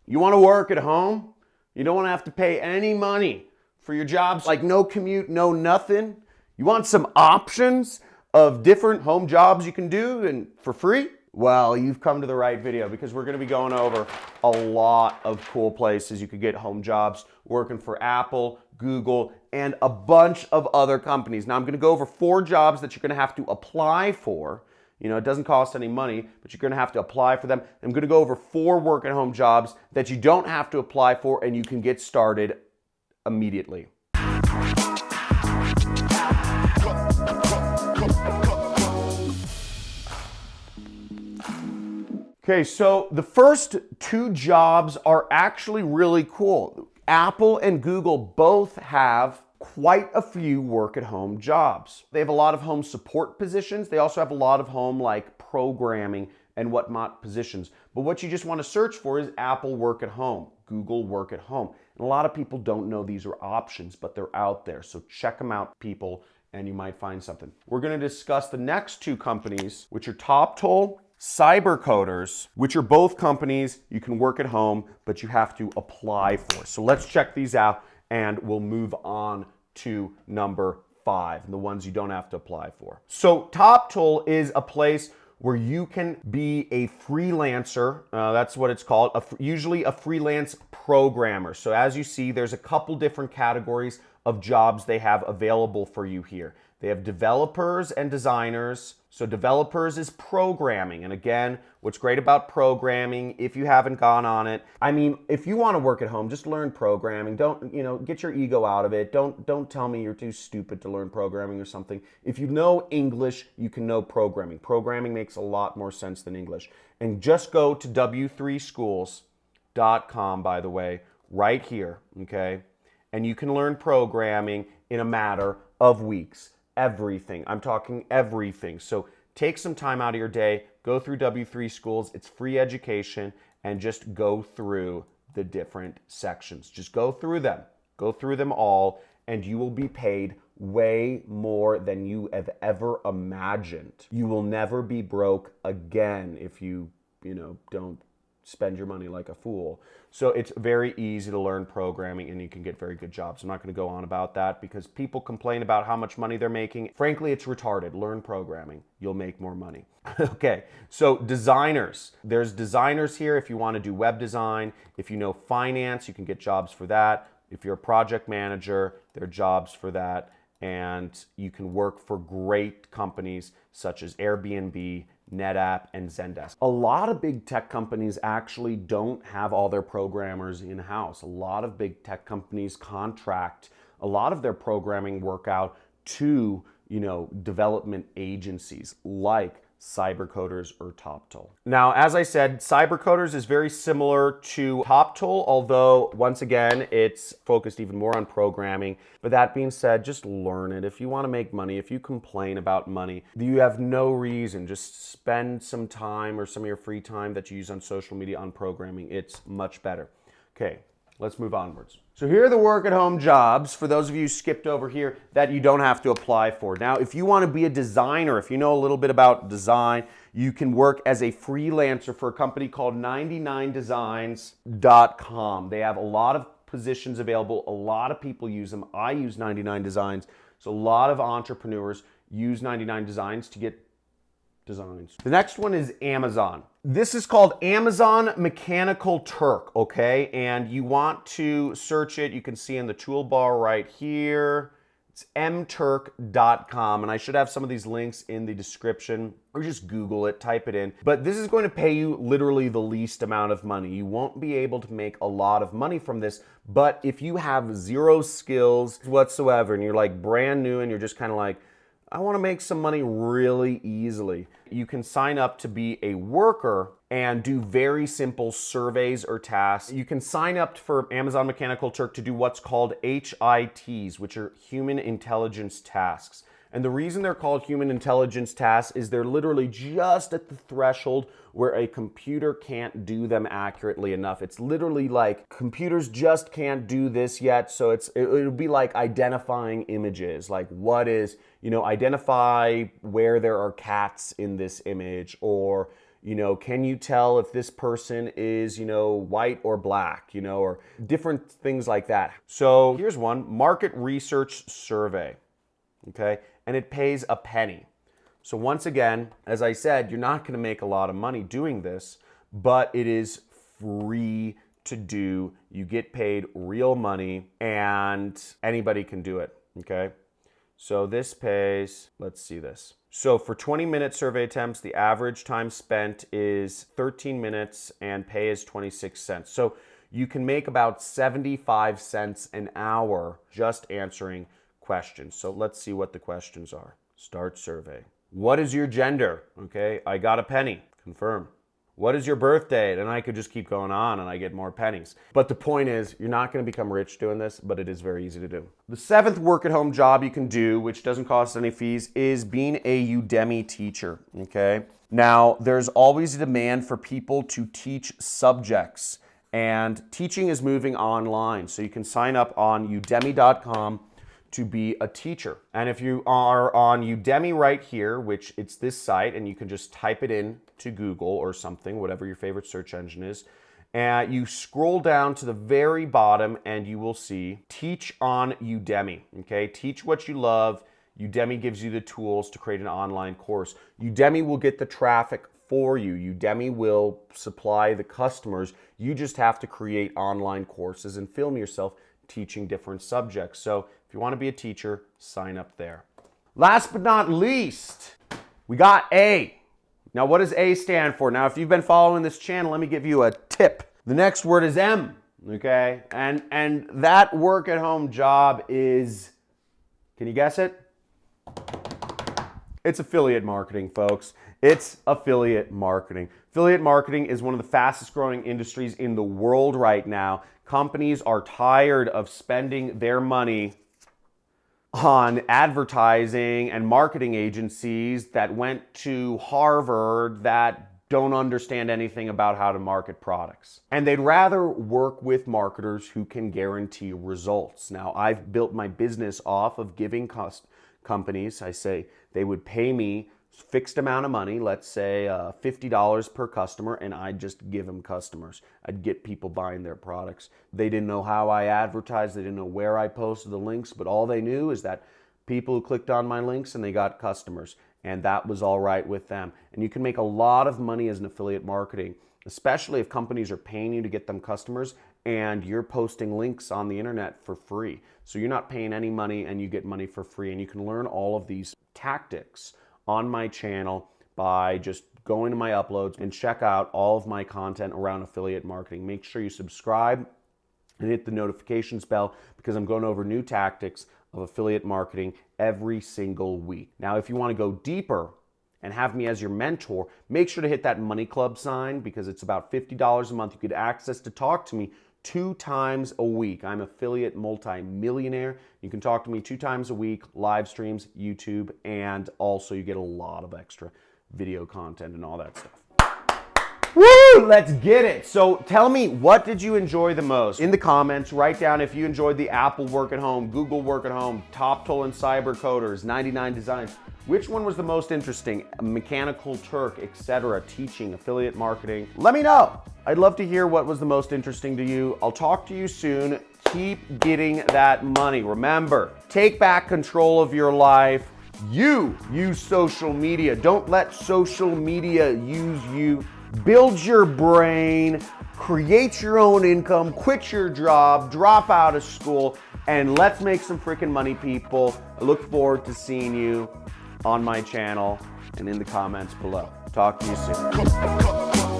You want to work at home? You don't want to have to pay any money for your jobs, like no commute, no nothing. You want some options of different home jobs you can do and for free? Well, you've come to the right video because we're going to be going over a lot of cool places you could get home jobs working for Apple, Google, and a bunch of other companies. Now, I'm going to go over 4 jobs that you're going to have to apply for. You know, it doesn't cost any money, but you're going to have to apply for them. I'm going to go over 4 work at home jobs that you don't have to apply for and you can get started immediately. Okay, so the first 2 jobs are actually really cool. Apple and Google both have quite a few work at home jobs. They have a lot of home support positions. They also have a lot of home like programming and whatnot positions. But what you just want to search for is Apple work at home, Google work at home. And a lot of people don't know these are options, but they're out there. So check them out, people, and you might find something. We're going to discuss the next 2 companies, which are TopToll, Cybercoders, which are both companies you can work at home, but you have to apply for. So let's check these out and we'll move on to number 5, the ones you don't have to apply for. So TopToll is a place where you can be a freelancer. That's what it's called, usually a freelance programmer. So as you see, there's a couple different categories of jobs they have available for you here. They have developers and designers. So developers is programming. And again, what's great about programming, if you haven't gone on it, I mean, if you want to work at home, just learn programming. Don't, get your ego out of it. Don't tell me you're too stupid to learn programming or something. If you know English, you can know programming. Programming makes a lot more sense than English. And just go to w3schools.com, by the way, right here, okay? And you can learn programming in a matter of weeks. Everything. I'm talking everything. So take some time out of your day, go through W3 Schools. It's free education, and just go through the different sections. Just go through them. Go through them all, and you will be paid way more than you have ever imagined. You will never be broke again if you don't spend your money like a fool. So it's very easy to learn programming and you can get very good jobs. I'm not going to go on about that because people complain about how much money they're making. Frankly, it's retarded. Learn programming. You'll make more money. Okay, so designers. There's designers here if you want to do web design. If you know finance, you can get jobs for that. If you're a project manager, there are jobs for that. And you can work for great companies such as Airbnb, NetApp, and Zendesk. A lot of big tech companies actually don't have all their programmers in-house. A lot of big tech companies contract a lot of their programming work out to, development agencies like Cybercoders or TopToll. Now, as I said, Cybercoders is very similar to TopToll, although once again, it's focused even more on programming. But that being said, just learn it. If you want to make money, if you complain about money, you have no reason. Just spend some time or some of your free time that you use on social media on programming. It's much better. Okay, let's move onwards. So here are the work at home jobs, for those of you who skipped over here, that you don't have to apply for. Now, if you want to be a designer, if you know a little bit about design, you can work as a freelancer for a company called 99designs.com. They have a lot of positions available. A lot of people use them. I use 99 Designs. So a lot of entrepreneurs use 99 Designs to get designs. The next one is Amazon. This is called Amazon Mechanical Turk, okay? And you want to search it. You can see in the toolbar right here. It's mturk.com, and I should have some of these links in the description, or just Google it, type it in. But this is going to pay you literally the least amount of money. You won't be able to make a lot of money from this, but if you have zero skills whatsoever, and you're like brand new, and you're just kind of like, I want to make some money really easily, you can sign up to be a worker and do very simple surveys or tasks. You can sign up for Amazon Mechanical Turk to do what's called HITs, which are human intelligence tasks. And the reason they're called human intelligence tasks is they're literally just at the threshold where a computer can't do them accurately enough. It's literally like computers just can't do this yet. So it'll be like identifying images, like what is, identify where there are cats in this image, or can you tell if this person is, white or black, or different things like that. So here's one, market research survey, okay? And it pays a penny. So once again, as I said, you're not gonna make a lot of money doing this, but it is free to do. You get paid real money and anybody can do it, okay? So this pays, let's see this. So for 20-minute survey attempts, the average time spent is 13 minutes and pay is 26 cents. So you can make about 75 cents an hour just answering questions. So let's see what the questions are. Start survey. What is your gender? Okay, I got a penny. Confirm. What is your birth date? And I could just keep going on and I get more pennies. But the point is, you're not going to become rich doing this, but it is very easy to do. The 7th work-at-home job you can do, which doesn't cost any fees, is being a Udemy teacher, okay? Now, there's always a demand for people to teach subjects, and teaching is moving online. So you can sign up on udemy.com to be a teacher. And if you are on Udemy right here, which it's this site, and you can just type it in to Google or something, whatever your favorite search engine is, and you scroll down to the very bottom and you will see Teach on Udemy, okay? Teach what you love. Udemy gives you the tools to create an online course. Udemy will get the traffic for you. Udemy will supply the customers. You just have to create online courses and film yourself teaching different subjects. So if you want to be a teacher, sign up there. Last but not least, we got A. Now, what does A stand for? Now, if you've been following this channel, let me give you a tip. The next word is M, okay? And that work-at-home job is, can you guess it? It's affiliate marketing, folks. It's affiliate marketing. Affiliate marketing is one of the fastest growing industries in the world right now. Companies are tired of spending their money on advertising and marketing agencies that went to Harvard that don't understand anything about how to market products. And they'd rather work with marketers who can guarantee results. Now, I've built my business off of giving companies, I say they would pay me fixed amount of money, let's say $50 per customer, and I'd just give them customers. I'd get people buying their products. They didn't know how I advertised, they didn't know where I posted the links, but all they knew is that people who clicked on my links and they got customers, and that was all right with them. And you can make a lot of money as an affiliate marketing, especially if companies are paying you to get them customers and you're posting links on the internet for free. So you're not paying any money and you get money for free, and you can learn all of these tactics on my channel by just going to my uploads and check out all of my content around affiliate marketing. Make sure you subscribe and hit the notifications bell because I'm going over new tactics of affiliate marketing every single week. Now, if you want to go deeper and have me as your mentor, make sure to hit that Money Club sign because it's about $50 a month. You get access to talk to me 2 times a week. I'm affiliate multi-millionaire. You can talk to me 2 times a week, live streams, YouTube, and also you get a lot of extra video content and all that stuff. Woo! Let's get it. So tell me, what did you enjoy the most? In the comments, write down if you enjoyed the Apple Work at Home, Google Work at Home, Top Tool and Cyber Coders, 99 Designs. Which one was the most interesting? Mechanical Turk, etc. Teaching, affiliate marketing. Let me know. I'd love to hear what was the most interesting to you. I'll talk to you soon. Keep getting that money. Remember, take back control of your life. You use social media. Don't let social media use you. Build your brain, create your own income, quit your job, drop out of school, and let's make some freaking money, people. I look forward to seeing you on my channel and in the comments below. Talk to you soon.